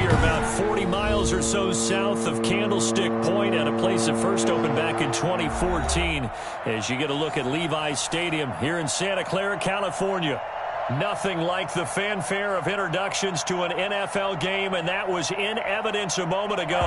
We are about 40 miles or so south of Candlestick Point at a place that first opened back in 2014 as you get a look at Levi's Stadium here in Santa Clara, California. Nothing like the fanfare of introductions to an NFL game, and that was in evidence a moment ago.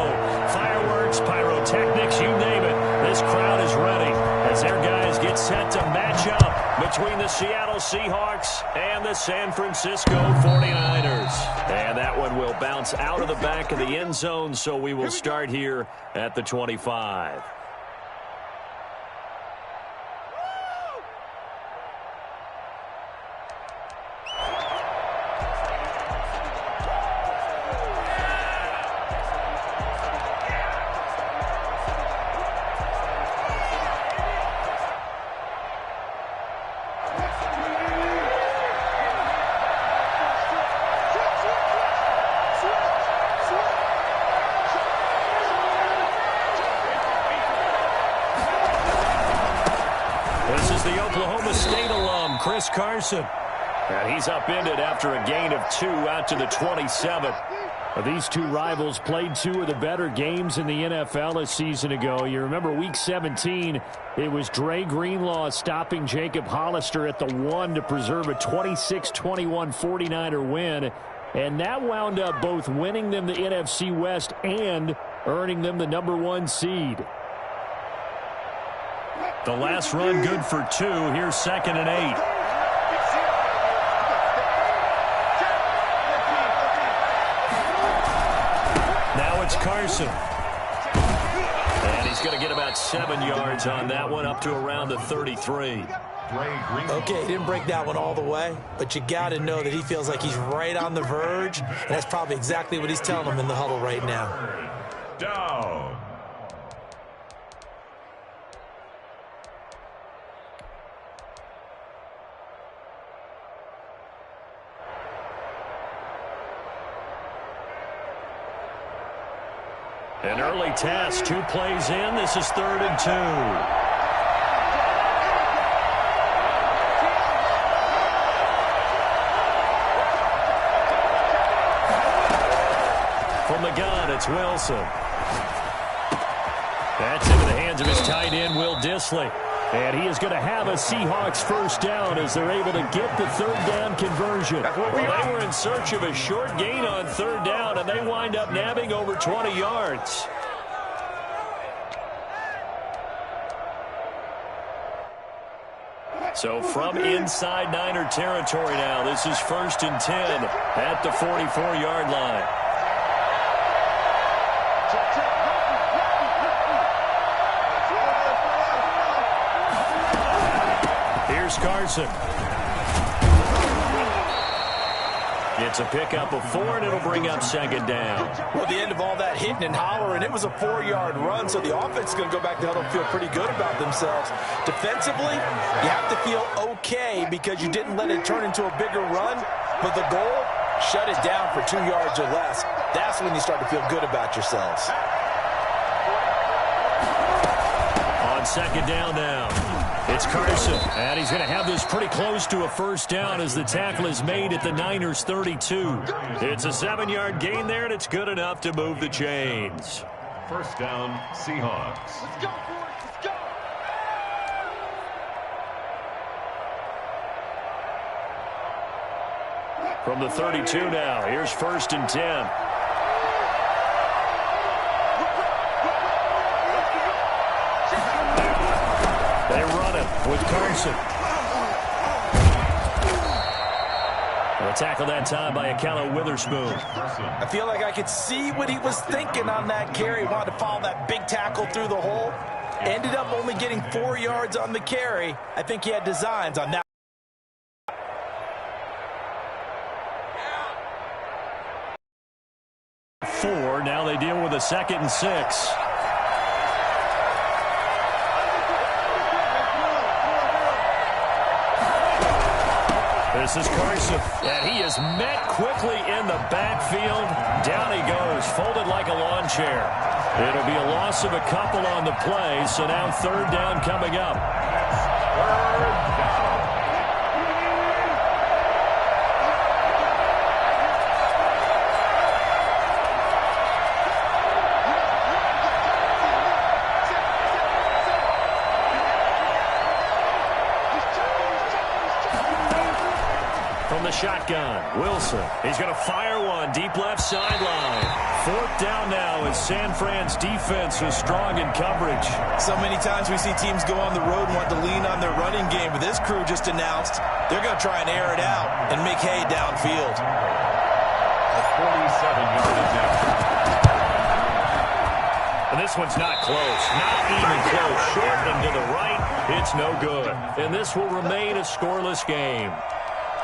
Fireworks, pyrotechnics, you name it. This crowd is ready as their guys get set to match up between the Seattle Seahawks and the San Francisco 49ers. And that one will bounce out of the back of the end zone, so we will start here at the 25. Carson. And he's upended after a gain of 2 out to the 27. These two rivals played 2 of the better games in the NFL a season ago. You remember Week 17, it was Dre Greenlaw stopping Jacob Hollister at the 1 to preserve a 26-21 49er win. And that wound up both winning them the NFC West and earning them the #1 seed. The last run good for 2. Here's 2nd and 8. It's Carson. And he's going to get about 7 yards on that one, up to around the 33. Okay, he didn't break that one all the way, but you got to know that he feels like he's right on the verge, and that's probably exactly what he's telling them in the huddle right now. Down. An early test, 2 plays in. This is 3rd and 2. From the gun, it's Wilson. That's into the hands of his tight end, Will Dissly. And he is going to have a Seahawks first down as they're able to get the 3rd down conversion. Well, they were in search of a short gain on 3rd down, and they wind up nabbing over 20 yards. So from inside Niner territory now, this is 1st and 10 at the 44-yard line. Here's Carson. It's a pickup of 4, and it'll bring up 2nd down. Well, the end of all that hitting and hollering, it was a 4-yard run, so the offense is going to go back to huddle and feel pretty good about themselves. Defensively, you have to feel okay because you didn't let it turn into a bigger run, but the goal, shut it down for 2 yards or less. That's when you start to feel good about yourselves. On 2nd down now. It's Carson, and he's going to have this pretty close to a first down as the tackle is made at the Niners' 32. It's a 7-yard gain there, and it's good enough to move the chains. First down, Seahawks. Let's go, boys. Let's go. From the 32 now, here's 1st and 10. They run it with Carson. And a tackle that time by Akello Witherspoon. I feel like I could see what he was thinking on that carry. Wanted to follow that big tackle through the hole. Ended up only getting 4 yards on the carry. I think he had designs on that. Now they deal with a 2nd and 6. This is Carson, and he is met quickly in the backfield. Down he goes, folded like a lawn chair. It'll be a loss of a couple on the play, so now 3rd down coming up. shotgun. Wilson. He's going to fire one. Deep left sideline. 4th down now as San Fran's defense is strong in coverage. So many times we see teams go on the road and want to lean on their running game, but this crew just announced they're going to try and air it out and make hay downfield. A 47-yard attempt. And this one's not close. Not even close. Short and to the right. It's no good. And this will remain a scoreless game.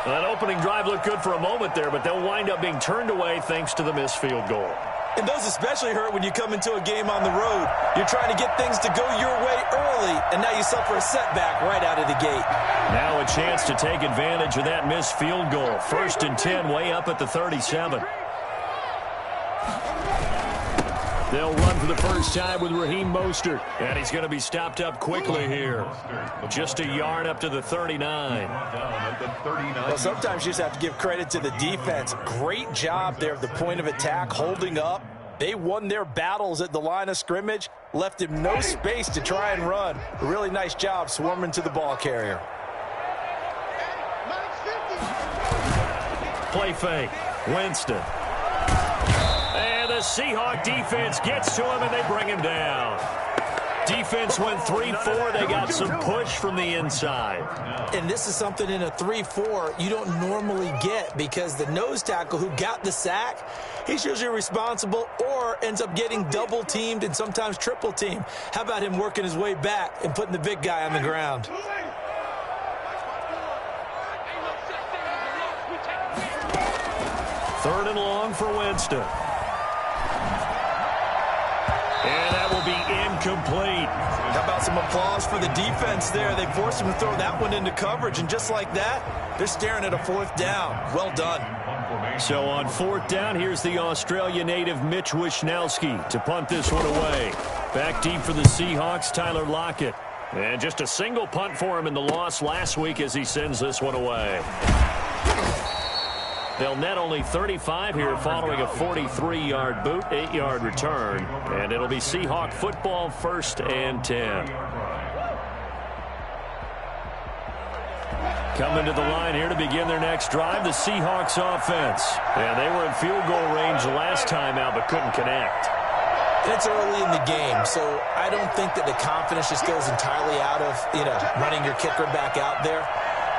That opening drive looked good for a moment there, but they'll wind up being turned away thanks to the missed field goal. And those especially hurt when you come into a game on the road. You're trying to get things to go your way early, and now you suffer a setback right out of the gate. Now a chance to take advantage of that missed field goal. 1st and 10, way up at the 37. They'll run for the first time with Raheem Mostert. And he's going to be stopped up quickly here. Just a yard up to the 39. Well, sometimes you just have to give credit to the defense. Great job there at the point of attack, holding up. They won their battles at the line of scrimmage, left him no space to try and run. A really nice job swarming to the ball carrier. Play fake. Winston. The Seahawk defense gets to him, and they bring him down. Defense went 3-4. They got some push from the inside. And this is something in a 3-4 you don't normally get because the nose tackle who got the sack, he's usually responsible or ends up getting double-teamed and sometimes triple-teamed. How about him working his way back and putting the big guy on the ground? Third and long for Winston. And that will be incomplete. How about some applause for the defense there? They forced him to throw that one into coverage, and just like that, they're staring at a 4th down. Well done. So on 4th down, here's the Australia native Mitch Wishnowsky to punt this one away. Back deep for the Seahawks, Tyler Lockett. And just a single punt for him in the loss last week as he sends this one away. They'll net only 35 here following a 43-yard boot, 8-yard return. And it'll be Seahawk football, 1st and 10. Coming to the line here to begin their next drive, the Seahawks offense. And they were in field goal range the last time out but couldn't connect. It's early in the game, so I don't think that the confidence just goes entirely out of, running your kicker back out there.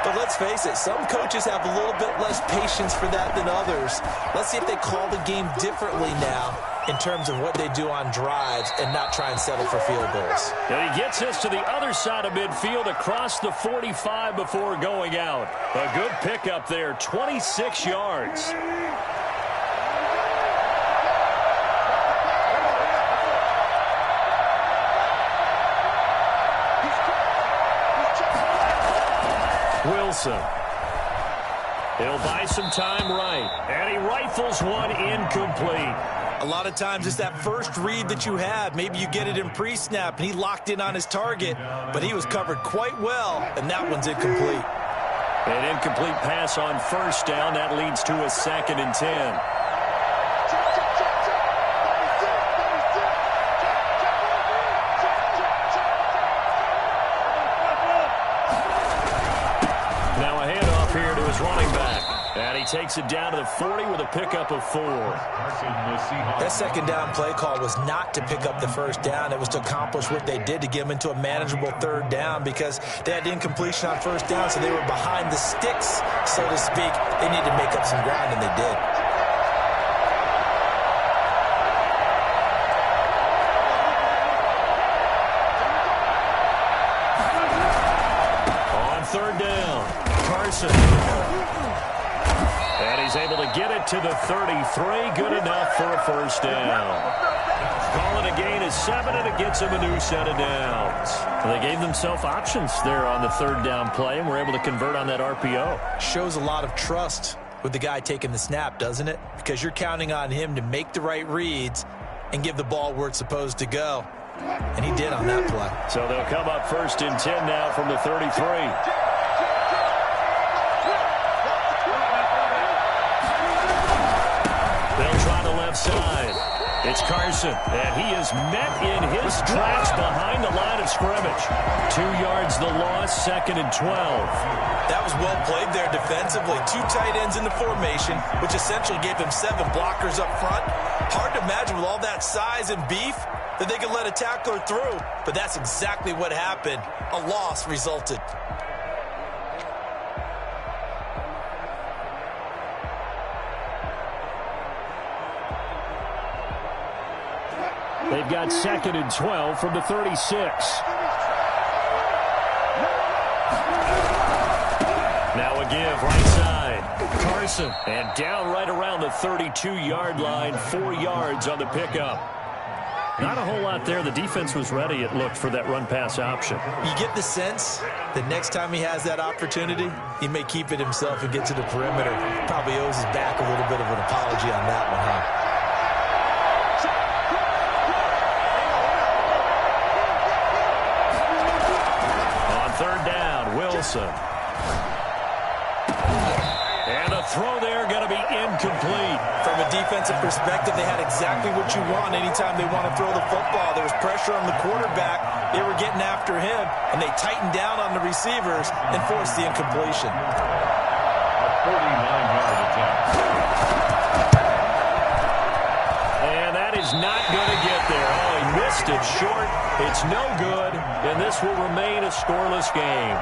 But let's face it, some coaches have a little bit less patience for that than others. Let's see if they call the game differently now in terms of what they do on drives and not try and settle for field goals. And he gets us to the other side of midfield across the 45 before going out. A good pickup there, 26 yards. Wilson. He'll buy some time right. And he rifles one incomplete. A lot of times it's that first read that you have. Maybe you get it in pre-snap, and he locked in on his target, but he was covered quite well, and that one's incomplete. An incomplete pass on 1st down. That leads to a 2nd and 10. Running back. And he takes it down to the 40 with a pickup of 4. That 2nd down play call was not to pick up the 1st down. It was to accomplish what they did to get them into a manageable 3rd down because they had incompletion on 1st down, so they were behind the sticks, so to speak. They needed to make up some ground, and they did. On 3rd down, Carson. And he's able to get it to the 33. Good enough for a 1st down. Call it a gain of 7, and it gets him a new set of downs. Well, they gave themselves options there on the 3rd down play, and were able to convert on that RPO. Shows a lot of trust with the guy taking the snap, doesn't it? Because you're counting on him to make the right reads and give the ball where it's supposed to go. And he did on that play. So they'll come up 1st and 10 now from the 33. They'll try the left side. It's Carson, and he is met in his tracks behind the line of scrimmage. 2 yards the loss, 2nd and 12. That was well played there defensively. 2 tight ends in the formation, which essentially gave him 7 blockers up front. Hard to imagine with all that size and beef that they could let a tackler through, but that's exactly what happened. A loss resulted. They've got 2nd and 12 from the 36. Now a give right side. Carson, and down right around the 32-yard line, 4 yards on the pickup. Not a whole lot there. The defense was ready, it looked, for that run-pass option. You get the sense that next time he has that opportunity, he may keep it himself and get to the perimeter. Probably owes his back a little bit of an apology on that one, huh? Third down, Wilson. And a throw there going to be incomplete. From a defensive perspective, they had exactly what you want anytime they want to throw the football. There was pressure on the quarterback. They were getting after him, and they tightened down on the receivers and forced the incompletion. A 49-yard attempt. And that is not going to get there. Oh, he missed it short. It's no good, and this will remain a scoreless game.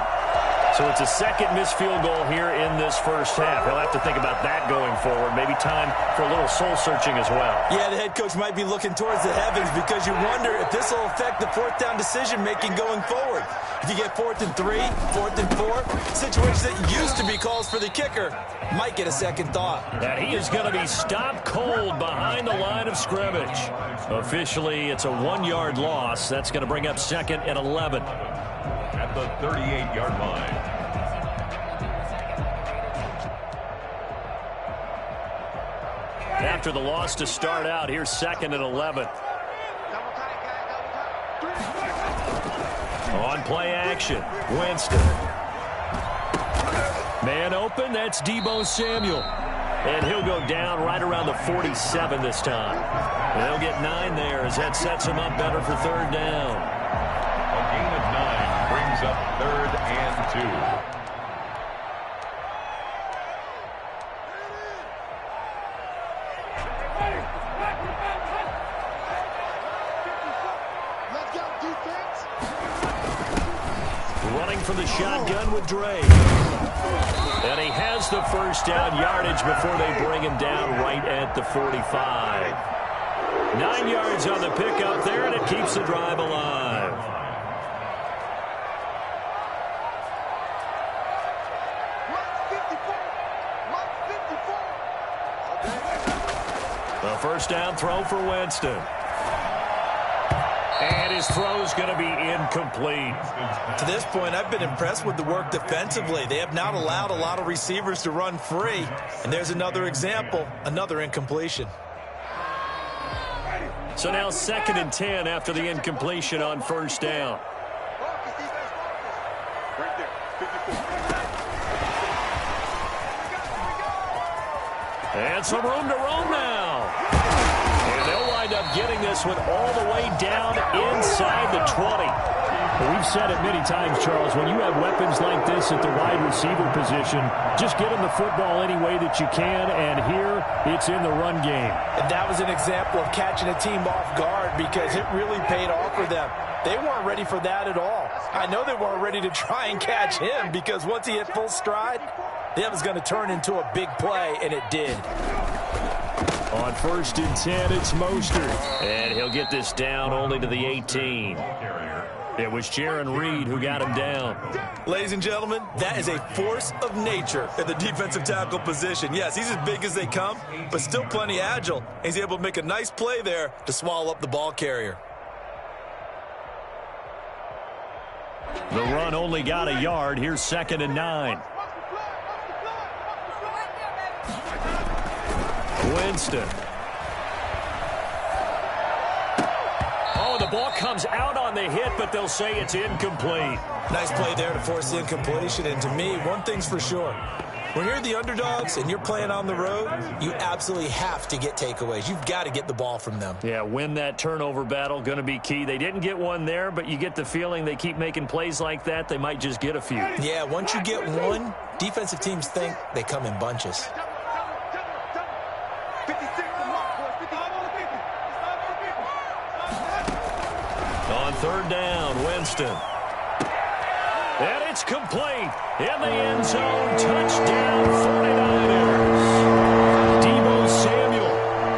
So it's a second missed field goal here in this first half. He'll have to think about that going forward. Maybe time for a little soul-searching as well. Yeah, the head coach might be looking towards the heavens because you wonder if this will affect the fourth down decision-making going forward. If you get 4th and 3, 4th and 4, situations that used to be calls for the kicker might get a second thought. And he is going to be stopped cold behind the line of scrimmage. Officially, it's a 1-yard loss. That's going to bring up 2nd and 11. At the 38-yard line. After the loss to start out, here's 2nd and 11. On play action, Winston. Man open, that's Deebo Samuel. And he'll go down right around the 47 this time. And they'll get 9 there as that sets him up better for 3rd down. A gain of 9 brings up 3rd and 2. Running from the shotgun with Dre. And he has the first down yardage before they bring him down right at the 45. 9 yards on the pickup there, and it keeps the drive alive. The first down throw for Winston. And his throw is going to be incomplete. To this point, I've been impressed with the work defensively. They have not allowed a lot of receivers to run free. And there's another example, another incompletion. So now 2nd and 10 after the incompletion on first down. And some room to roam now. And they'll wind up getting this one all the way down inside the 20. Well, we've said it many times, Charles, when you have weapons like this at the wide receiver position, just get them the football any way that you can, and here it's in the run game. And that was an example of catching a team off guard because it really paid off for them. They weren't ready for that at all. I know they weren't ready to try and catch him because once he hit full stride, that was going to turn into a big play, and it did. On 1st and 10, it's Mostert. And he'll get this down only to the 18. It was Jaron Reed who got him down. Ladies and gentlemen, that is a force of nature at the defensive tackle position. Yes, he's as big as they come, but still plenty agile. He's able to make a nice play there to swallow up the ball carrier. The run only got a yard. Here's 2nd and 9. Winston. Oh, the ball comes out on the hit, but they'll say it's incomplete. Nice play there to force the incompletion. And to me, one thing's for sure. When you're the underdogs and you're playing on the road, you absolutely have to get takeaways. You've got to get the ball from them. Yeah, win that turnover battle, going to be key. They didn't get one there, but you get the feeling they keep making plays like that, they might just get a few. Yeah, once you get one, defensive teams think they come in bunches. On third down, Winston. And it's complete. In the end zone, touchdown 49ers. Deebo Samuel,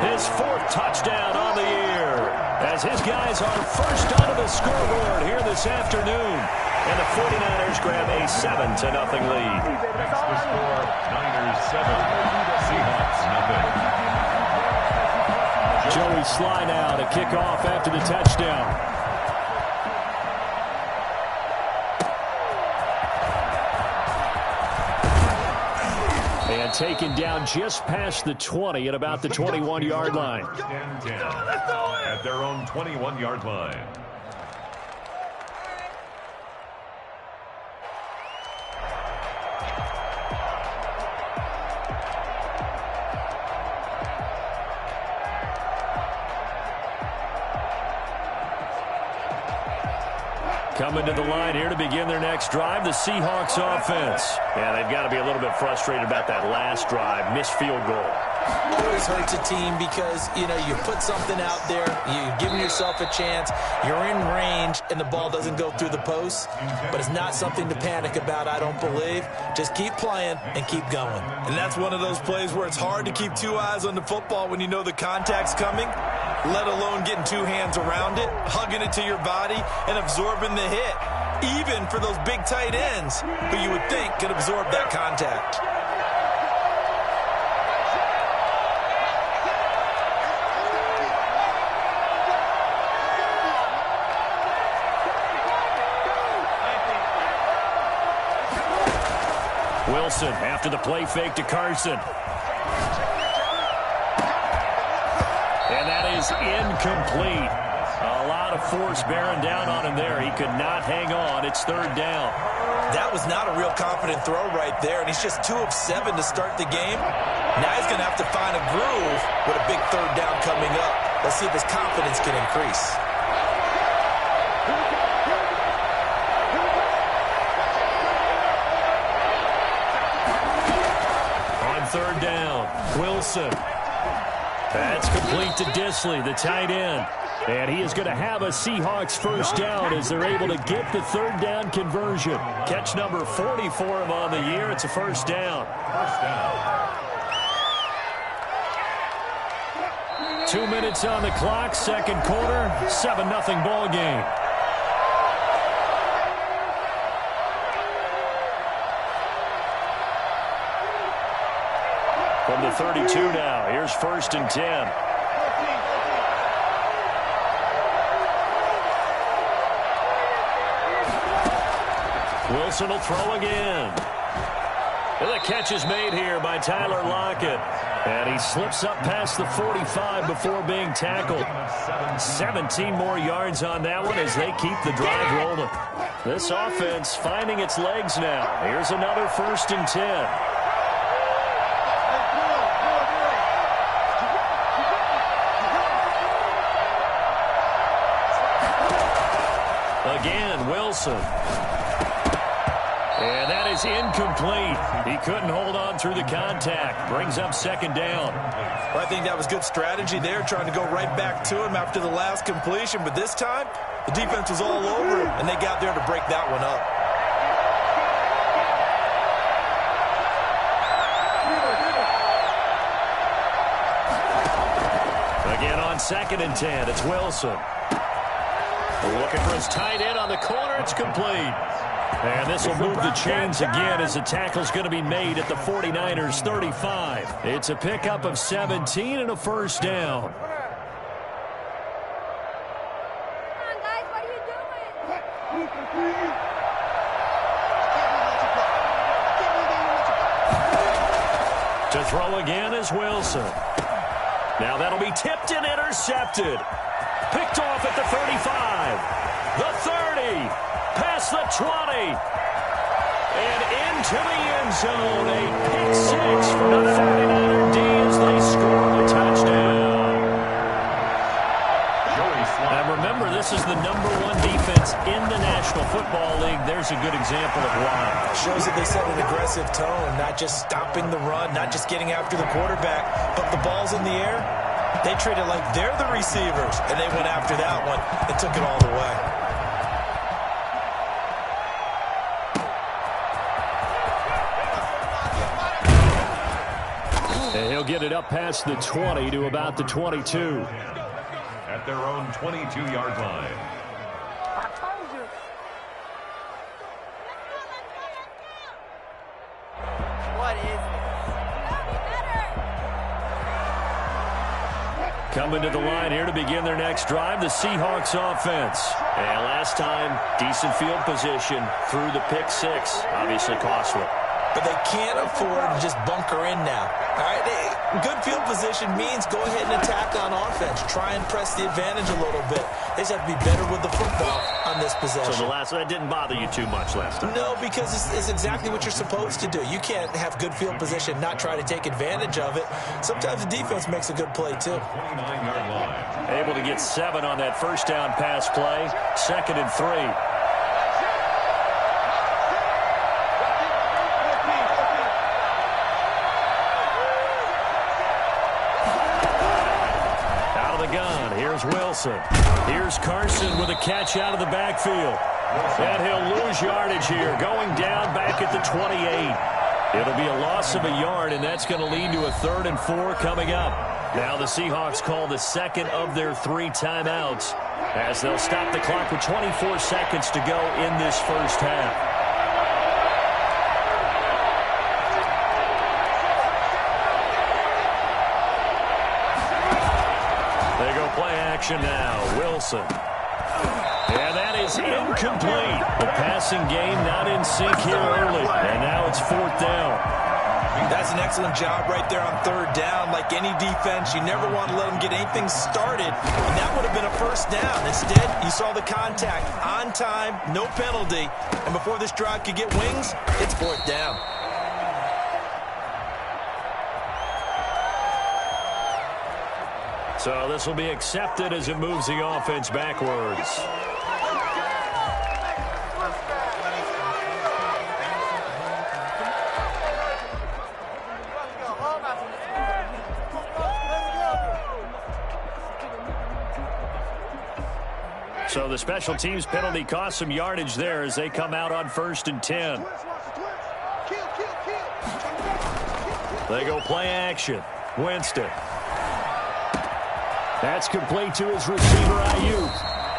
his fourth touchdown on the year. As his guys are first onto the scoreboard here this afternoon. And the 49ers grab a 7-0 lead. That's the score, Niners 7, Seahawks nothing. Joey Sly now to kick off after the touchdown. And taken down just past the 20 at about the 21-yard line. At their own 21-yard line. Coming to the line here to begin their next drive, the Seahawks offense. Yeah, they've got to be a little bit frustrated about that last drive, missed field goal. Always hurts a team because, you know, you put something out there, you're giving yourself a chance, you're in range, and the ball doesn't go through the post. But it's not something to panic about, I don't believe. Just keep playing and keep going. And that's one of those plays where it's hard to keep two eyes on the football when you know the contact's coming, let alone getting two hands around it, hugging it to your body, and absorbing the hit, even for those big tight ends who you would think could absorb that contact. Wilson after the play fake to Carson. And that is incomplete. A lot of force bearing down on him there. He could not hang on. It's third down. That was not a real confident throw right there, and he's just 2 of 7 to start the game. Now he's going to have to find a groove with a big third down coming up. Let's see if his confidence can increase. Third down, Wilson. That's complete to Disley, the tight end. And he is going to have a Seahawks first down as they're able to get the third down conversion. Catch number 40 for him on the year. It's a first down. 2 minutes on the clock, second quarter, 7-0 ball game. From the 32 now, here's first and 10. Wilson will throw again. And the catch is made here by Tyler Lockett. And he slips up past the 45 before being tackled. 17 more yards on that one as they keep the drive rolling. This offense finding its legs now. Here's another first and 10. Again, Wilson. And that is incomplete. He couldn't hold on through the contact. Brings up second down. Well, I think that was good strategy there, trying to go right back to him after the last completion. But this time, the defense was all over him, and they got there to break that one up. Again on second and 10, it's Wilson. Looking for his tight end on the corner. It's complete. And this will move the chains again as the tackle's going to be made at the 49ers 35. It's a pickup of 17 and a first down. To throw again is Wilson. Now that'll be tipped and intercepted. Picked off at the 35, the 30, past the 20. And into the end zone. A pick six for the 49er D as they score a touchdown. And remember, this is the #1 defense in the National Football League. There's a good example of why. Shows that they set an aggressive tone, not just stopping the run, not just getting after the quarterback, but the ball's in the air. They treat it like they're the receivers, and they went after that one and took it all the way. And he'll get it up past the 20 to about the 22. At their own 22-yard line. What is this? Coming to the line here to begin their next drive, the Seahawks offense. And last time, decent field position through the pick six. Obviously costly. But they can't afford to just bunker in now. All right, good field position means go ahead and attack on offense. Try and press the advantage a little bit. They just have to be better with the football on this possession. So that didn't bother you too much last time? No, because it's exactly what you're supposed to do. You can't have good field position, not try to take advantage of it. Sometimes the defense makes a good play, too. 29-yard line. Able to get 7 on that first down pass play. 2nd and 3. Here's Wilson. Here's Carson with a catch out of the backfield. And he'll lose yardage here, going down back at the 28. It'll be a loss of a yard, and that's going to lead to a 3rd and 4 coming up. Now the Seahawks call the second of their 3 timeouts as they'll stop the clock with 24 seconds to go in this first half. Play action now. Wilson. And that is incomplete. The passing game not in sync here early. And now it's 4th down. That's an excellent job right there on 3rd down. Like any defense, you never want to let them get anything started. And that would have been a 1st down. Instead, you saw the contact on time, no penalty. And before this drive could get wings, it's 4th down. So this will be accepted as it moves the offense backwards. So the special teams penalty cost some yardage there as they come out on 1st and 10. They go play action. Winston. That's complete to his receiver, Ayuk.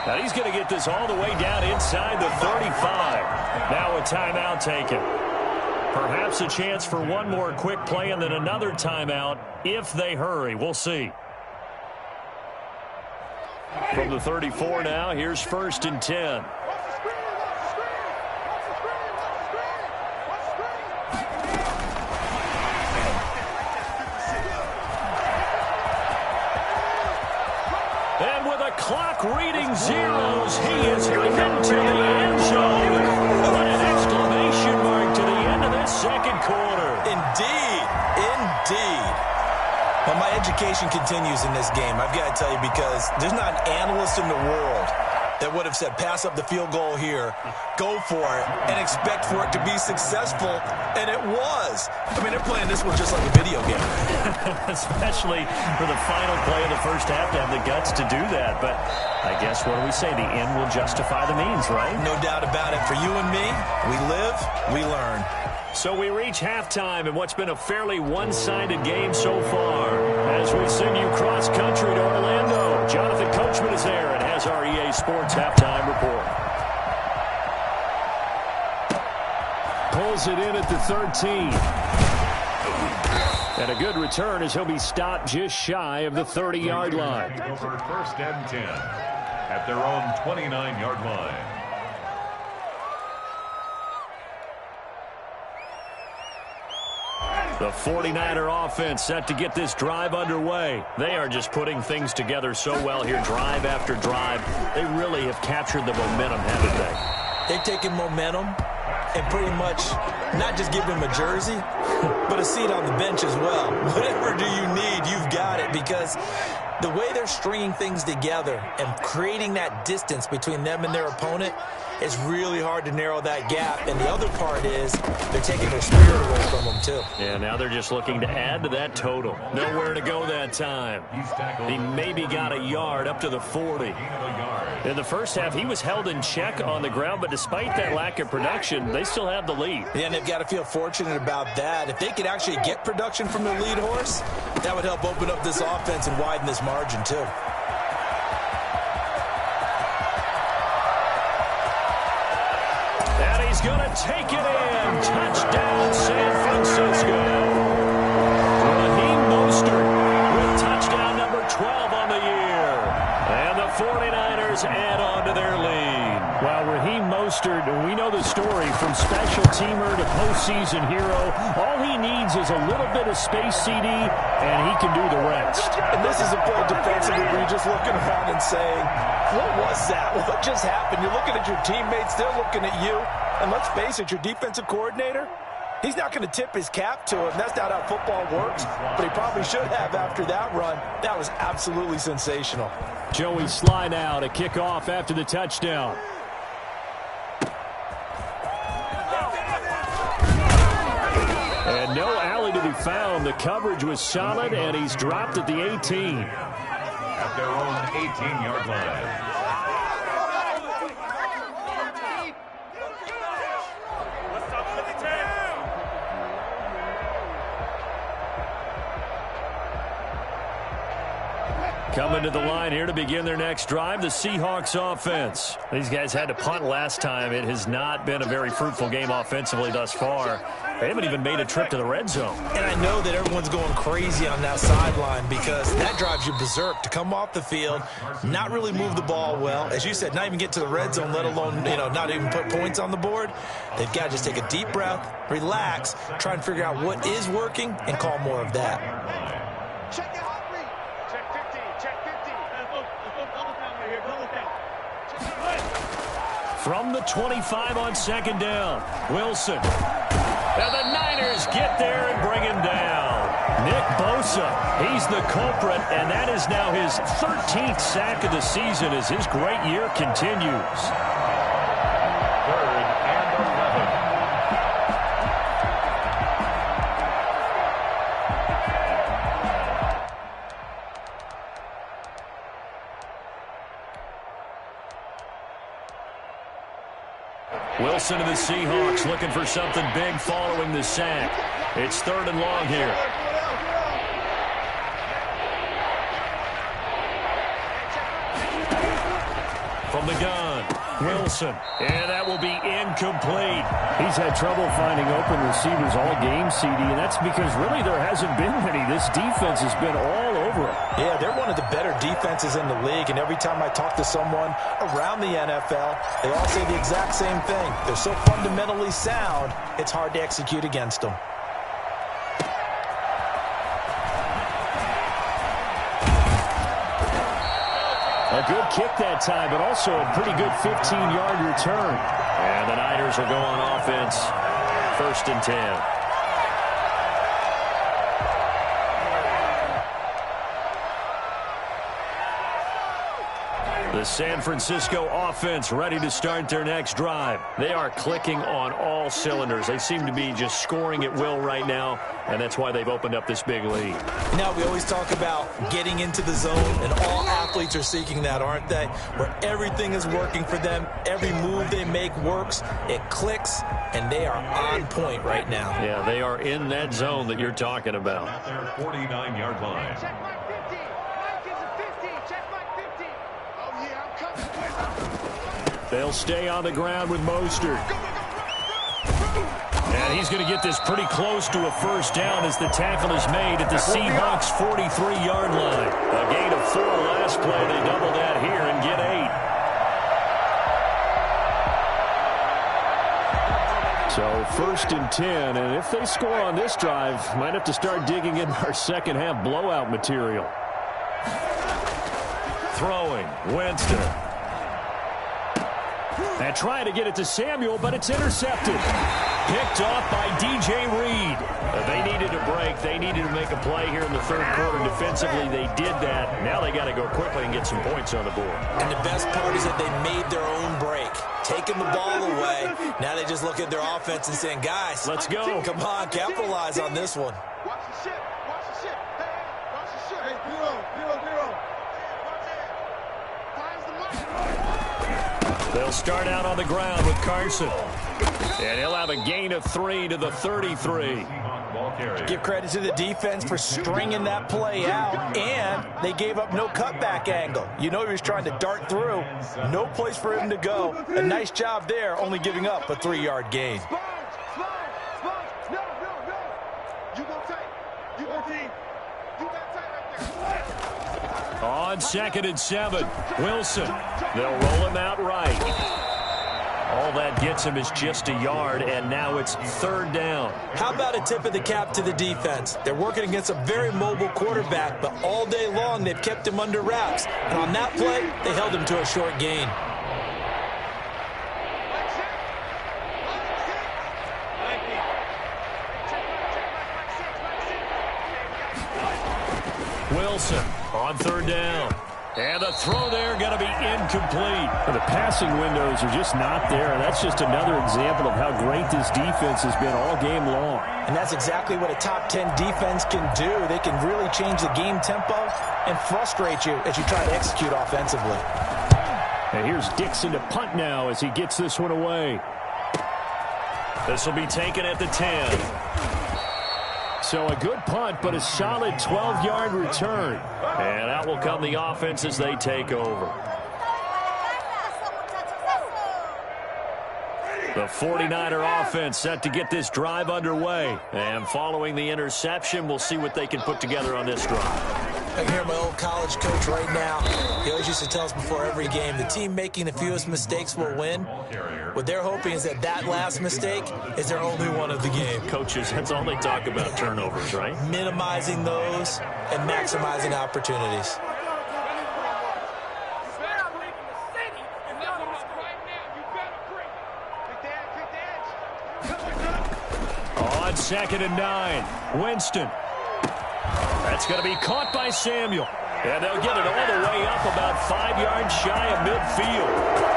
Now he's going to get this all the way down inside the 35. Now a timeout taken. Perhaps a chance for one more quick play and then another timeout if they hurry. We'll see. From the 34 now, here's 1st and 10. Clock reading zeros. He is heading into the end zone. What an exclamation mark to the end of this 2nd quarter. Indeed. Indeed. Well, my education continues in this game. I've got to tell you, because there's not an analyst in the world that would have said pass up the field goal here, go for it, and expect for it to be successful, and it was. I mean, they're playing this one just like a video game. Especially for the final play of the first half to have the guts to do that. But I guess, what do we say? The end will justify the means, right? No doubt about it. For you and me, we live, we learn. So we reach halftime in what's been a fairly one-sided game so far. As we send you cross-country to Orlando, Jonathan Coachman is there and has our EA Sports halftime report. Pulls it in at the 13. And a good return as he'll be stopped just shy of the 30-yard line. Over 1st and 10 at their own 29-yard line. The 49er offense set to get this drive underway. They are just putting things together so well here, drive after drive. They really have captured the momentum, haven't they? They've taken momentum, and pretty much not just give him a jersey, but a seat on the bench as well. Whatever do you need, you've got it, because the way they're stringing things together and creating that distance between them and their opponent, it's really hard to narrow that gap. And the other part is they're taking their spirit away from them, too. Yeah, now they're just looking to add to that total. Nowhere to go that time. He maybe got a yard up to the 40. In the first half, he was held in check on the ground, but despite that lack of production, they still have the lead. Yeah, and they've got to feel fortunate about that. If they could actually get production from their lead horse, that would help open up this offense and widen this margin, too. He's going to take it in. Touchdown, San Francisco. Raheem Mostert with touchdown number 12 on the year. And the 49ers add on to their lead. Well, Raheem Mostert, we know the story, from special teamer to postseason hero. All he needs is a little bit of space, CD, and he can do the rest. And this is a play defensively where you're just looking around and saying, what was that? What just happened? You're looking at your teammates, they're looking at you. And let's face it, your defensive coordinator, he's not going to tip his cap to him. That's not how football works, but he probably should have after that run. That was absolutely sensational. Joey Sly now to kick off after the touchdown. And no alley to be found. The coverage was solid, and he's dropped at the 18. At their own 18-yard line. Coming to the line here to begin their next drive, the Seahawks offense. These guys had to punt last time. It has not been a very fruitful game offensively thus far. They haven't even made a trip to the red zone. And I know that everyone's going crazy on that sideline because that drives you berserk to come off the field, not really move the ball well. As you said, not even get to the red zone, let alone, not even put points on the board. They've got to just take a deep breath, relax, try and figure out what is working, and call more of that. From the 25 on second down, Wilson. And the Niners get there and bring him down. Nick Bosa, he's the culprit, and that is now his 13th sack of the season as his great year continues. 3rd and 11. Wilson to the Seahawks looking for something big following the sack. It's 3rd and long here. From the gun, Wilson. And that will be incomplete. He's had trouble finding open receivers all game, CD, and that's because really there hasn't been many. This defense has been all over him. Yeah, they're one of the better defenses in the league, and every time I talk to someone around the NFL, they all say the exact same thing. They're so fundamentally sound, it's hard to execute against them. A good kick that time, but also a pretty good 15-yard return. And the Niners are going offense. 1st and 10. The San Francisco offense ready to start their next drive. They are clicking on all cylinders. They seem to be just scoring at will right now, and that's why they've opened up this big lead. Now, we always talk about getting into the zone, and all athletes are seeking that, aren't they? Where everything is working for them. Every move they make works. It clicks, and they are on point right now. Yeah, they are in that zone that you're talking about. At their 49-yard line. Check my 50. Mike is a 50. Check my 50. Oh, yeah, I'm coming. They'll stay on the ground with Mostert. And he's going to get this pretty close to a first down as the tackle is made at the Seahawks' 43-yard line. A gain of 4 last play. They double that here and get 8. So 1st and 10, and if they score on this drive, might have to start digging in our second half blowout material. Throwing, Winston. And trying to get it to Samuel, but it's intercepted. Picked off by DJ Reed. They needed a break. They needed to make a play here in the third quarter. Defensively, they did that. Now they got to go quickly and get some points on the board. And the best part is that they made their own break. Taking the ball away. Now they just look at their offense and saying, guys, let's go. Come on, capitalize on this one. Watch the ship. Watch the ship. Hey, watch the ship. Hey, zero. Finds the money. They'll start out on the ground with Carson. And he'll have a gain of 3 to the 33. Give credit to the defense for stringing that play out, and they gave up no cutback angle. You know he was trying to dart through. No place for him to go. A nice job there, only giving up a 3-yard gain. Sponge. No. You go tight. You go deep. You got tight right there. On 2nd and 7, Wilson. They'll roll him out right. All that gets him is just a yard, and now it's 3rd down. How about a tip of the cap to the defense? They're working against a very mobile quarterback, but all day long they've kept him under wraps. And on that play, they held him to a short gain. Wilson on 3rd down. And the throw there going to be incomplete. The passing windows are just not there. That's just another example of how great this defense has been all game long. And that's exactly what a top 10 defense can do. They can really change the game tempo and frustrate you as you try to execute offensively. And here's Dixon to punt now as he gets this one away. This will be taken at the 10. So a good punt, but a solid 12-yard return. And out will come the offense as they take over. The 49er offense set to get this drive underway. And following the interception, we'll see what they can put together on this drive. I can hear my old college coach right now. He always used to tell us before every game, the team making the fewest mistakes will win. What they're hoping is that that last mistake is their only one of the game. Coaches, that's all they talk about, turnovers, right? Minimizing those and maximizing opportunities. On 2nd and 9, Winston. That's going to be caught by Samuel. And they'll get it all the way up about 5 yards shy of midfield.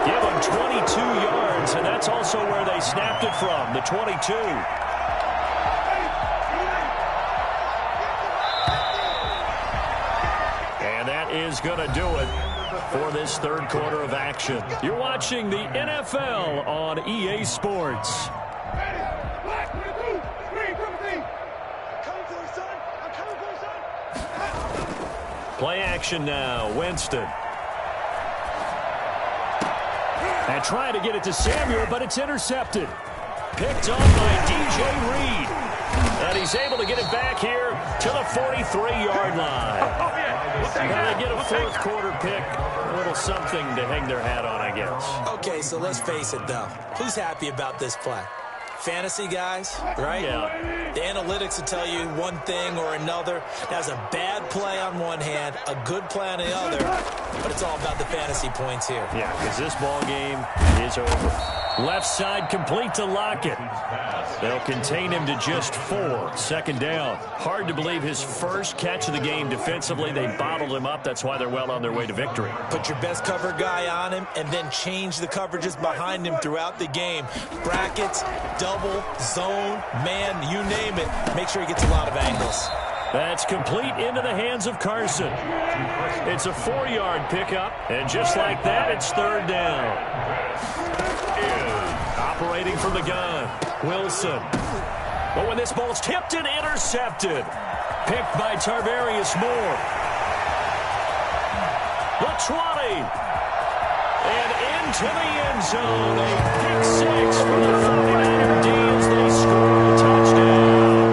Give them 22 yards, and that's also where they snapped it from, the 22. And that is going to do it for this third quarter of action. You're watching the NFL on EA Sports. Play action now, Winston. And trying to get it to Samuel, but it's intercepted. Picked off by DJ Reed. And he's able to get it back here to the 43-yard line. Now they get a fourth quarter pick. A little something to hang their hat on, I guess. Okay, so let's face it, though. Who's happy about this play? Fantasy guys, right? Yeah. The analytics will tell you one thing or another. That's a bad play on one hand, a good play on the other, but it's all about the fantasy points here. Yeah, because this ball game is over. Left side complete to Lockett. They'll contain him to just 4. 2nd down. Hard to believe his first catch of the game defensively. They bottled him up. That's why they're well on their way to victory. Put your best cover guy on him and then change the coverages behind him throughout the game. Brackets, double, zone, man, you name it. Make sure he gets a lot of angles. That's complete into the hands of Carson. It's a 4-yard pickup, and just like that, it's 3rd down. Operating from the gun, Wilson. But when this ball's tipped and intercepted, picked by Tarvarius Moore. The 20. And into the end zone. A pick 6 for the 49er D as they score a touchdown.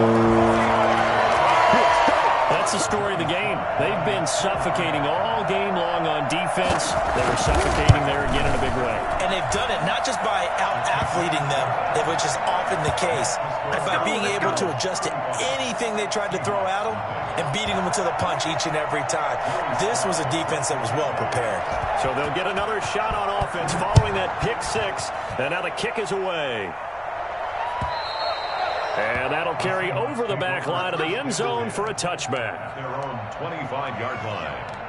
That's the story of the game. They've been suffocating all game long on defense, they were suffocating there again in a big way. And they've done it not just by out-athleting them, which is often the case, but by being able to adjust to anything they tried to throw at them and beating them to the punch each and every time. This was a defense that was well prepared. So they'll get another shot on offense following that pick six, and now the kick is away. And that'll carry over the back line of the end zone for a touchback. Their own 25-yard line.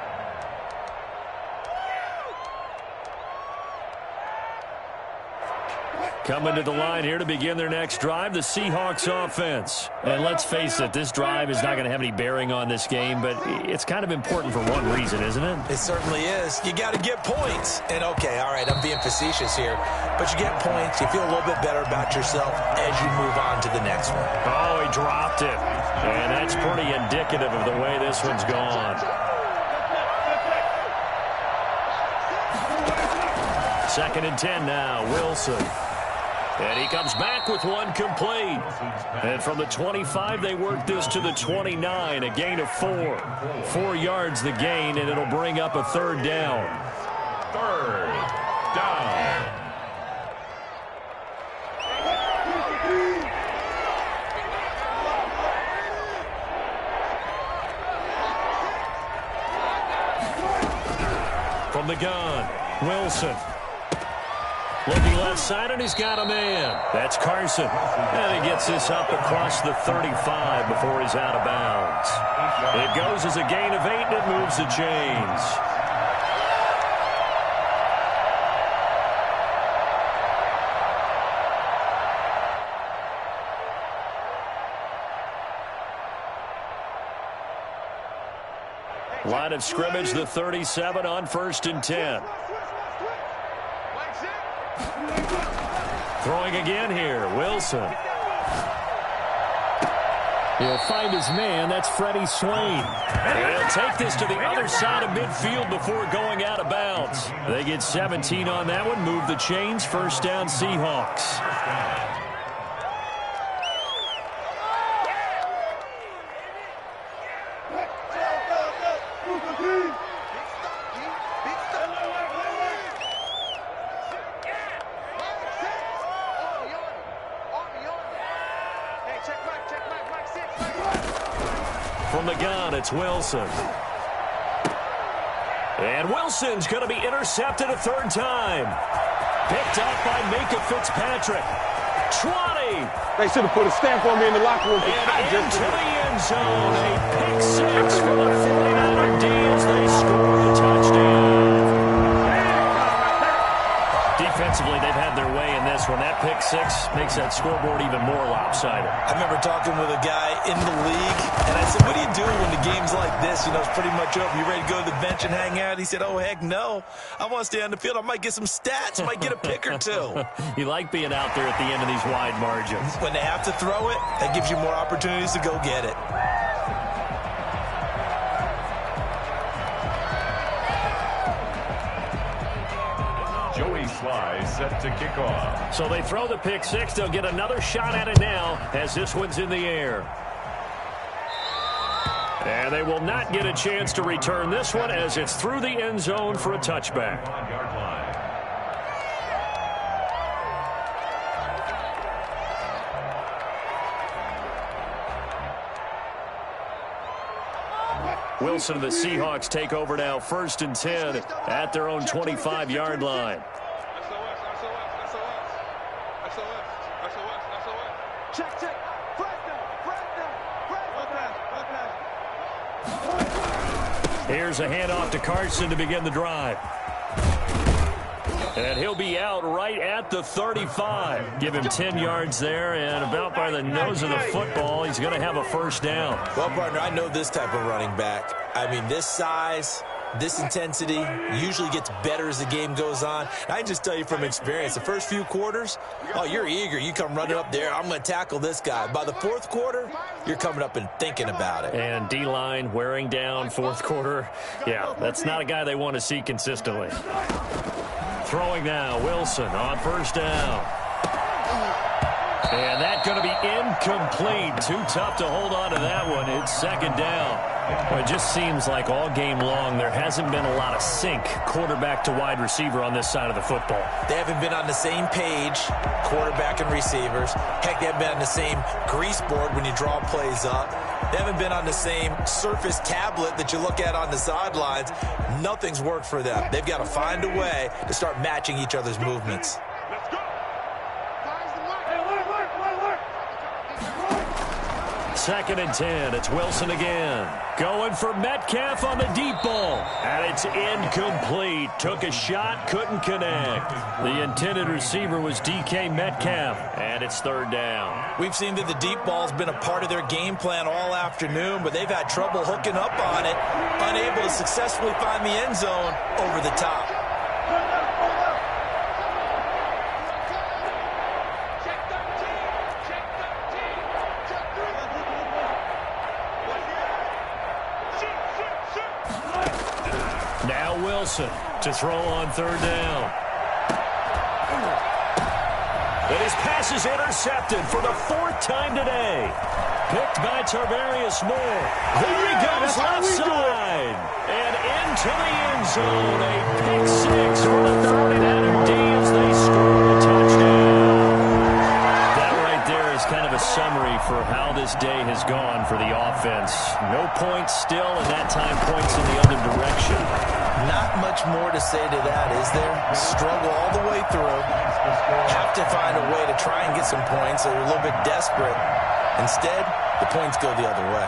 Coming to the line here to begin their next drive, the Seahawks offense. And let's face it, this drive is not going to have any bearing on this game, but it's kind of important for one reason, isn't it? It certainly is. You got to get points. And, okay, all right, I'm being facetious here, but you get points, you feel a little bit better about yourself as you move on to the next one. Oh, he dropped it. And that's pretty indicative of the way this one's gone. Second and 10 now, Wilson. And he comes back with one complete. And from the 25, they work this to the 29, a gain of 4. 4 yards the gain, and it'll bring up a third down. Third down. From the gun, Wilson. Looking left side, and he's got a man. That's Carson. And he gets this up across the 35 before he's out of bounds. It goes as a gain of 8, and it moves the chains. Line of scrimmage, the 37 on 1st and 10. Throwing again here, Wilson. He'll find his man. That's Freddie Swain. And he'll take this to the other side of midfield before going out of bounds. They get 17 on that one. Move the chains. First down, Seahawks. From the gun, it's Wilson. And Wilson's going to be intercepted a third time. Picked up by Minka Fitzpatrick. 20. They should have put a stamp on me in the locker room. And into the end zone. A pick six for the 49er Deals. They score the touchdown. Defensively, they've had their way in this one. That pick six makes that scoreboard even more lopsided. I remember talking with a guy in the league, and I said, what do you do when the game's like this? You know, it's pretty much over. You ready to go to the bench and hang out? He said, oh, heck no. I want to stay on the field. I might get some stats. I might get a pick or two. You like being out there at the end of these wide margins. When they have to throw it, that gives you more opportunities to go get it. Joey Sly set to kick off. So they throw the pick six. They'll get another shot at it now as this one's in the air. And they will not get a chance to return this one as it's through the end zone for a touchback. 1-yard line. Wilson and the Seahawks take over now, 1st and 10 at their own 25-yard line. Here's a handoff to Carson to begin the drive. And he'll be out right at the 35. Give him 10 yards there, and about by the nose of the football, he's going to have a first down. Well, partner, I know this type of running back. I mean, this size, this intensity usually gets better as the game goes on. And I can just tell you from experience, the first few quarters, oh, you're eager. You come running up there, I'm going to tackle this guy. By the fourth quarter, you're coming up and thinking about it. And D-line wearing down fourth quarter. Yeah, that's not a guy they want to see consistently. Throwing now, Wilson on first down. And that's going to be incomplete. Too tough to hold on to that one. It's second down. Well, it just seems like all game long there hasn't been a lot of sync quarterback to wide receiver on this side of the football. They haven't been on the same page, quarterback and receivers. Heck, they haven't been on the same grease board when you draw plays up. They haven't been on the same surface tablet that you look at on the sidelines. Nothing's worked for them. They've got to find a way to start matching each other's movements. Let's go. Second and 10. It's Wilson again. Going for Metcalf on the deep ball. And it's incomplete. Took a shot, couldn't connect. The intended receiver was DK Metcalf. And it's third down. We've seen that the deep ball's been a part of their game plan all afternoon, but they've had trouble hooking up on it, unable to successfully find the end zone over the top. Now Wilson to throw on third down. And his pass is intercepted for the fourth time today. Picked by Tarvarius Moore. There he goes left side. And into the end zone. A pick six for the 39er D as they score a touchdown. That right there is kind of a summary for how this day has gone for the offense. No points still, and that time points in the other direction. Not much more to say to that, is there? Struggle all the way through. Have to find a way to try and get some points. They're a little bit desperate. Instead, the points go the other way.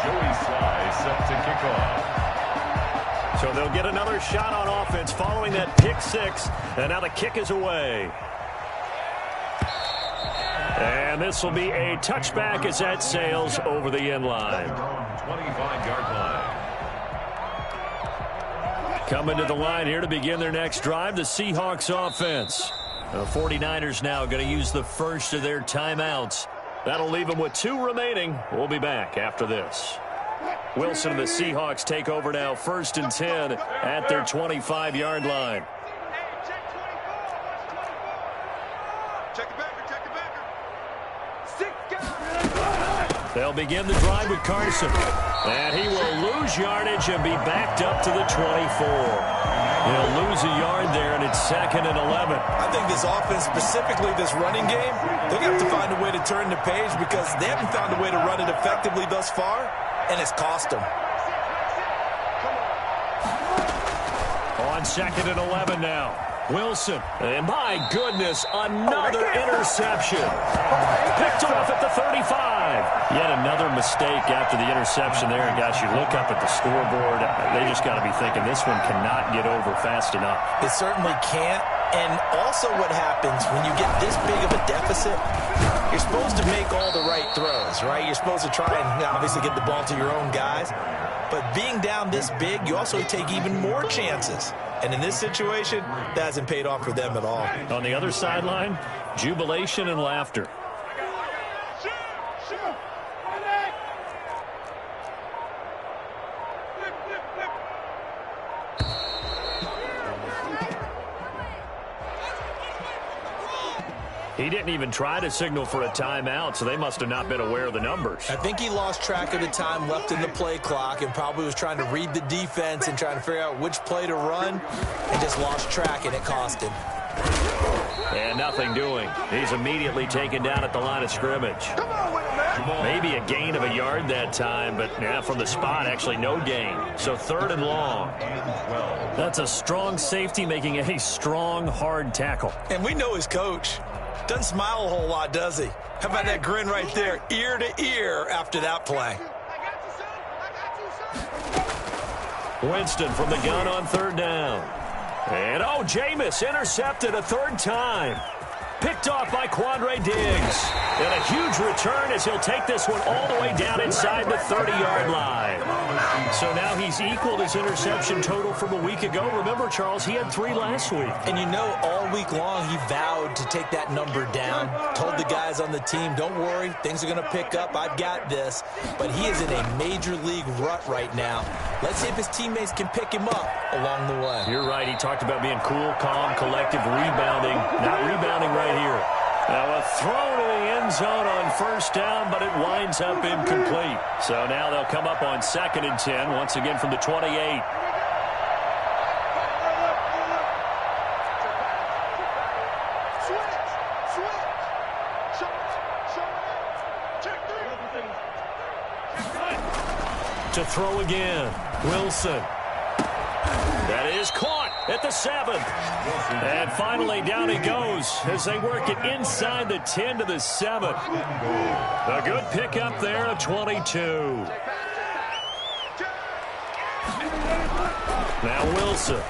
Joey Sly set to kick off. So they'll get another shot on offense following that pick six. And now the kick is away. And this will be a touchback as that sails over the end line. 25-yard line. Coming to the line here to begin their next drive, the Seahawks offense. The 49ers now going to use the first of their timeouts. That'll leave them with 2 remaining. We'll be back after this. Wilson and the Seahawks take over now, 1st and 10 at their 25-yard line. They'll begin the drive with Carson. And he will lose yardage and be backed up to the 24. He'll lose a yard there, and it's 2nd and 11. I think this offense, specifically this running game, they're going to have to find a way to turn the page because they haven't found a way to run it effectively thus far, and it's cost them. On 2nd and 11 now. Wilson, and my goodness, another interception. Picked off at the 35. Yet another mistake after the interception there. And gosh, you look up at the scoreboard, they just got to be thinking this one cannot get over fast enough. It certainly can't. And also what happens when you get this big of a deficit, you're supposed to make all the right throws, right? You're supposed to try and obviously get the ball to your own guys. But being down this big, you also take even more chances. And in this situation, that hasn't paid off for them at all. On the other sideline, jubilation and laughter. He didn't even try to signal for a timeout, so they must have not been aware of the numbers. I think he lost track of the time left in the play clock and probably was trying to read the defense and trying to figure out which play to run and just lost track, and it cost him. And nothing doing. He's immediately taken down at the line of scrimmage. Maybe a gain of a yard that time, but from the spot, actually no gain. So 3rd and long. That's a strong safety making a strong, hard tackle. And we know his coach. Doesn't smile a whole lot, does he? How about that grin right there, ear to ear after that play? Winston from the gun on 3rd down. And, Jameis intercepted a 3rd time. Picked off by Quandre Diggs. And a huge return as he'll take this one all the way down inside the 30-yard line. So now he's equaled his interception total from a week ago. Remember, Charles, he had 3 last week. And all week long he vowed to take that number down. Told the guys on the team, don't worry, things are going to pick up. I've got this. But he is in a major league rut right now. Let's see if his teammates can pick him up along the way. You're right. He talked about being cool, calm, collective, rebounding. Not rebounding right here. Now a throw to the end zone on first down, but it winds up incomplete. So now they'll come up on 2nd and 10, once again from the 28. To throw again, Wilson. That is caught at the 7. And finally down he goes as they work it inside the 10 to the 7. A good pickup there of 22. Now Wilson.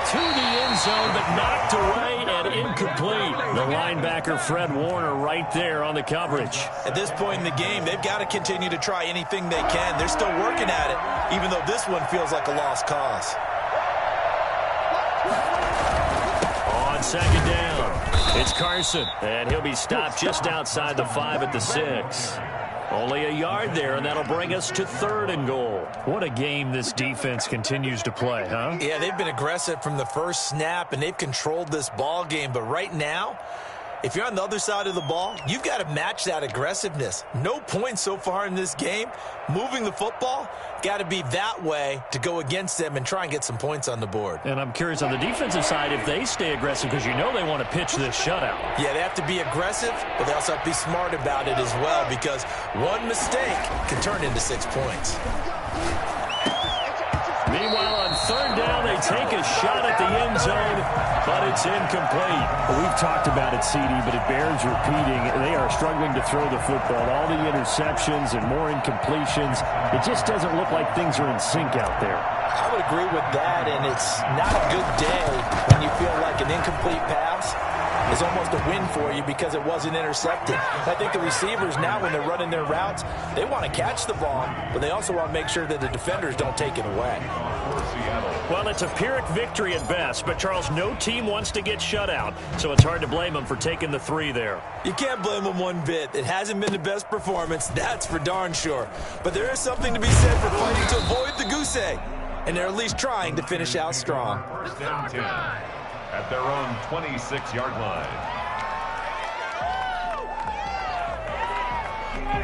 To the end zone, but knocked away and incomplete. The linebacker, Fred Warner, right there on the coverage. At this point in the game, they've got to continue to try anything they can. They're still working at it, even though this one feels like a lost cause. On 2nd down, it's Carson, and he'll be stopped just outside the 5 at the 6. Only a yard there, and that'll bring us to 3rd and goal. What a game this defense continues to play, huh? Yeah, they've been aggressive from the first snap, and they've controlled this ball game. But right now, if you're on the other side of the ball, you've got to match that aggressiveness. No points so far in this game. Moving the football, got to be that way to go against them and try and get some points on the board. And I'm curious on the defensive side if they stay aggressive, because you know they want to pitch this shutout. Yeah, they have to be aggressive, but they also have to be smart about it as well, because one mistake can turn into 6 points. Meanwhile, on 3rd down, they take a shot at the end zone, but it's incomplete. Well, we've talked about it, CD, but it bears repeating. They are struggling to throw the football. All the interceptions and more incompletions. It just doesn't look like things are in sync out there. I would agree with that, and it's not a good day when you feel like an incomplete pass is almost a win for you because it wasn't intercepted. I think the receivers now, when they're running their routes, they want to catch the ball, but they also want to make sure that the defenders don't take it away. Well, it's a Pyrrhic victory at best, but Charles, no team wants to get shut out, so it's hard to blame them for taking the 3 there. You can't blame them one bit. It hasn't been the best performance, that's for darn sure. But there is something to be said for fighting to avoid the goose egg, and they're at least trying to finish out strong. 1st and 10 at their own 26-yard line.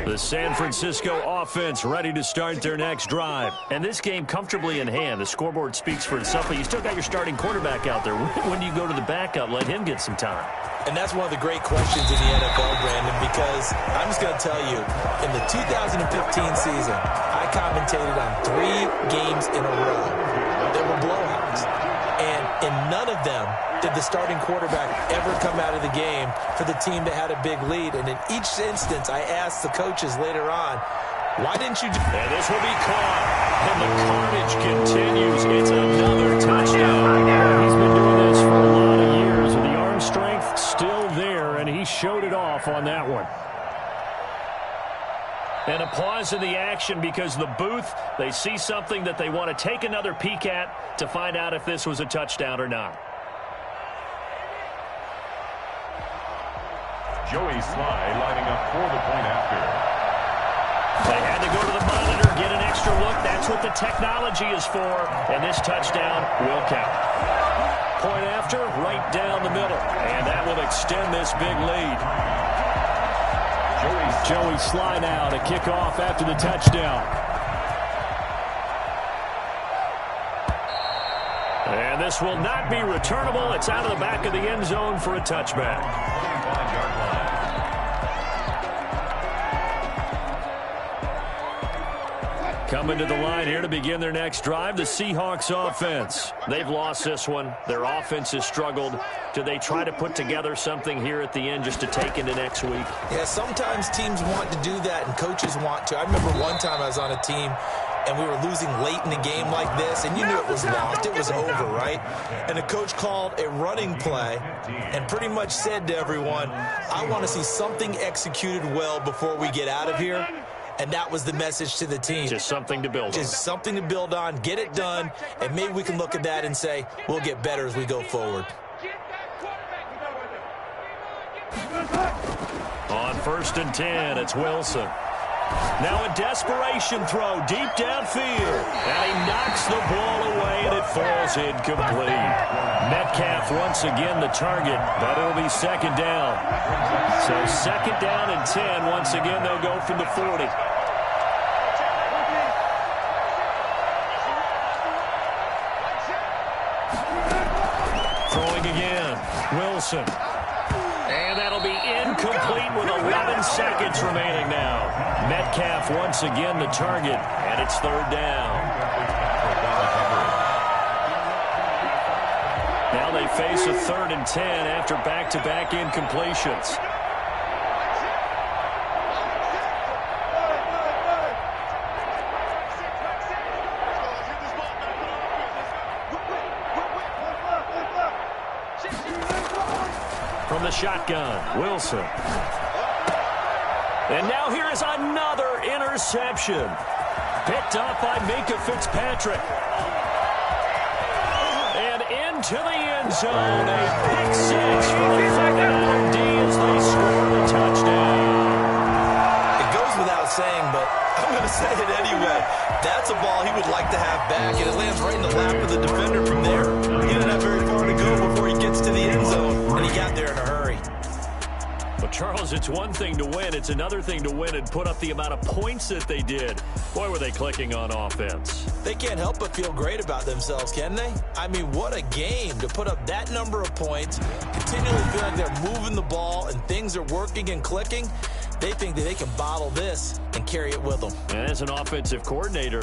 The San Francisco offense ready to start their next drive. And this game comfortably in hand. The scoreboard speaks for itself, but you still got your starting quarterback out there. When do you go to the backup? Let him get some time. And that's one of the great questions in the NFL, Brandon, because I'm just going to tell you, in the 2015 season, I commentated on 3 games in a row. There were blowouts. And in none of them did the starting quarterback ever come out of the game for the team that had a big lead. And in each instance, I asked the coaches later on, why didn't you do... And this will be caught. And the carnage continues. It's another touchdown. He's been doing this for a lot of years, and the arm strength still there, and he showed it off on that one. And a pause in the action because the booth, they see something that they want to take another peek at to find out if this was a touchdown or not. Joey Sly lining up for the point after. They had to go to the monitor, get an extra look. That's what the technology is for. And this touchdown will count. Point after, right down the middle. And that will extend this big lead. Joey Sly now to kick off after the touchdown. And this will not be returnable. It's out of the back of the end zone for a touchback. 25-yard line. Coming to the line here to begin their next drive, the Seahawks offense. They've lost this one. Their offense has struggled. Do they try to put together something here at the end just to take into next week? Yeah, sometimes teams want to do that and coaches want to. I remember one time I was on a team and we were losing late in the game like this, and you knew it was lost. It was over, right? And the coach called a running play and pretty much said to everyone, I want to see something executed well before we get out of here. And that was the message to the team. Just something to build on. Just something to build on, get it done, and maybe we can look at that and say, we'll get better as we go forward. On 1st and 10, it's Wilson. Now a desperation throw deep downfield. And he knocks the ball away, and it falls incomplete. Metcalf once again the target, but it'll be second down. So second down and 10. Once again, they'll go from the 40. Throwing again. Wilson. And that'll be incomplete with 11 seconds remaining now. Metcalf once again the target, and it's third down. Now they face a 3rd and 10 after back-to-back incompletions. From the shotgun, Wilson. And now here is another interception. Picked up by Minkah Fitzpatrick. And into the end zone, a pick six for the Falcons D as they score the touchdown. It goes without saying, but I'm going to say it anyway. That's a ball he would like to have back, and it lands right in the lap of the defender from there. He didn't have very far to go before he gets to the end zone, and he got there in a hurry. But, Charles, it's one thing to win. It's another thing to win and put up the amount of points that they did. Boy, were they clicking on offense. They can't help but feel great about themselves, can they? I mean, what a game to put up that number of points, continually feel like they're moving the ball and things are working and clicking. They think that they can bottle this and carry it with them. And as an offensive coordinator,